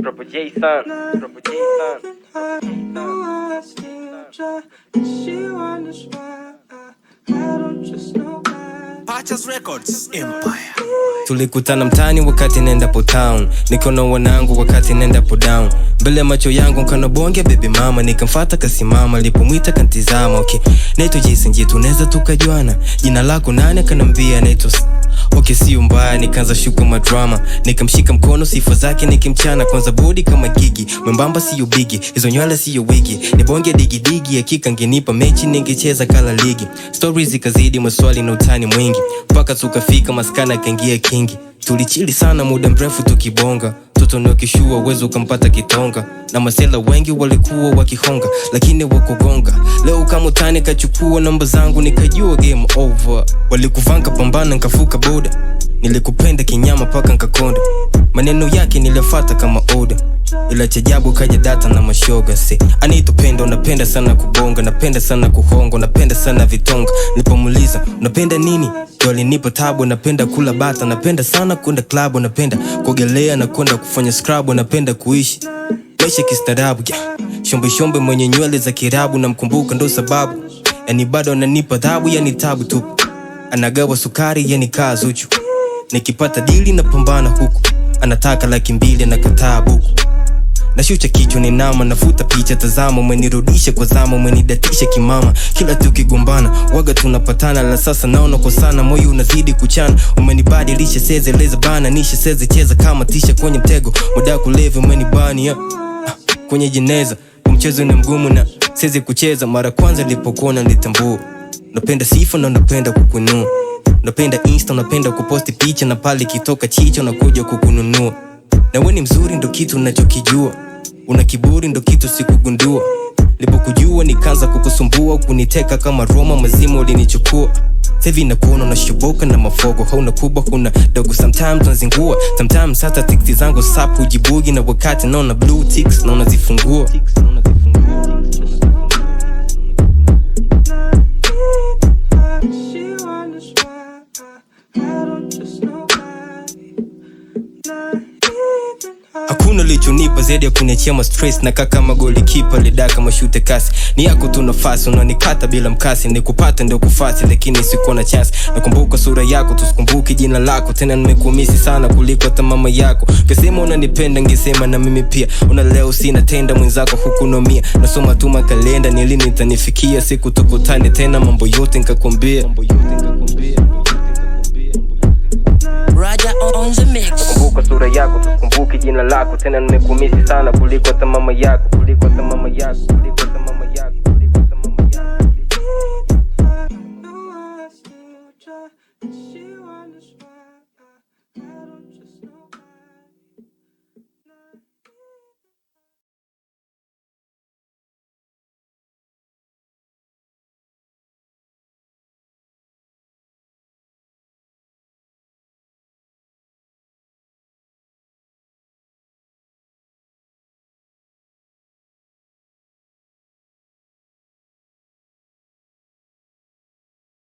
Triple J son, Triple J Pachas Records Empire. Tulikutana mtani wakati nendapo town, niko na wanangu wakati nendapo down. Mbele macho yangu nkana bonge baby mama, nikamfata kasimama, lipomwita kantizama. Okay, naitwa Jason J, tunaweza tukajuana. Jina lako nani? Akanambia naitwa okay, sio mbaya, nikaanza shuka madrama. Nikamshika mkono, sifa zake nikimchana. Kwanza body kama gigi, mwembamba siyo bigi, hizo nywele siyo wigi. Ni bonge digi digi, hakika ngenipa mechi ningecheza kala ligi. Stories zikazidi, maswali na utani mwingi, mpaka tukafika maskana kaingia kingi. Tulichili sana muda mrefu tukibonga, toto no kishua uwezo ukampata kitonga. Na masela wengi walikuwa wakihonga, lakini wakugonga. Leo kama utani kachukua namba zangu, nikajua game over. Walikuvanga pambana nkafuka boda, nilikupenda kinyama paka nkakonda. Maneno yake nilifata kama oda, ila chajabu kaja data na mashoga. Se anitupenda, unapenda sana kubonga, napenda sana kuhongo, napenda sana vitonga. Nipomuliza unapenda nini, doli nipo tabu. Napenda kula bata, napenda sana kwenda club, napenda kuogelea na kwenda kufanya scrub, napenda kuishi maisha kistaarabu. Shombe shombe mwenye nywele za kirabu, na mkumbuka ndo sababu. Yani bado ananipa dhabu, yani tabu tu. Anagawa sukari, yani kaa Zuchu. Nikipata dili na pambana huku, anataka laki2 na kataa buku. Nashucha kichwa ni nama, nafuta picha tazama. Umenirudisha kwa zama, umenidatisha kimama. Kila tukigombana waga tunapatana, la sasa naona kwa sana, moyo unazidi kuchana. Umenibadilisha seze leza bana, nisha seze cheza kama tisha kwenye mtego. Muda kulevi umenibani kwenye jeneza, mchezo ni mgumu na seze kucheza. Mara kwanza nilipokuona nilitambua, napenda sifa na napenda kukunua. Napenda insta, napenda kuposti picha, na pale kitoka chicho na kuja kukununua. Na wewe ni mzuri ndo kitu ninachokijua, una kiburi ndo kitu sikugundua. Nilipokujua nikaanza kukusumbua, kuniteka kama Roma, mazima ulinichukua. Sevi nakuona unashoboka na mafogo, hauna kubwa huna dogo. Sometimes unazingua, sometimes hata tikti zangu sapu ujibugi. Na wakati naona blue ticks na unazifungua. Hakuna lichonipa zaidi ya kuniachia ma stress, na kaka magoli kipa lidaka mashute kasi. Ni yako tu nafasi, unanikata bila mkasi. Nikupata ndio kufasi, lakini sikuwa na chance. Nakumbuka sura yako, tusikumbuki jina lako. Tena nimekumisi sana kuliko hata mama yako. Ngesema unanipenda, ngesema na mimi pia. Una leo sina tenda, mwenzako hukunomia. Nasoma tu makalenda, ni lini itanifikia siku tukutane tena, mambo yote nikakwambia. Raja on the mix. Nakumbuka sura yako, tusikumbuki jina lako. Tena nimekumisi sana kuliko hata mama yako, kuliko hata mama yako, kuliko hata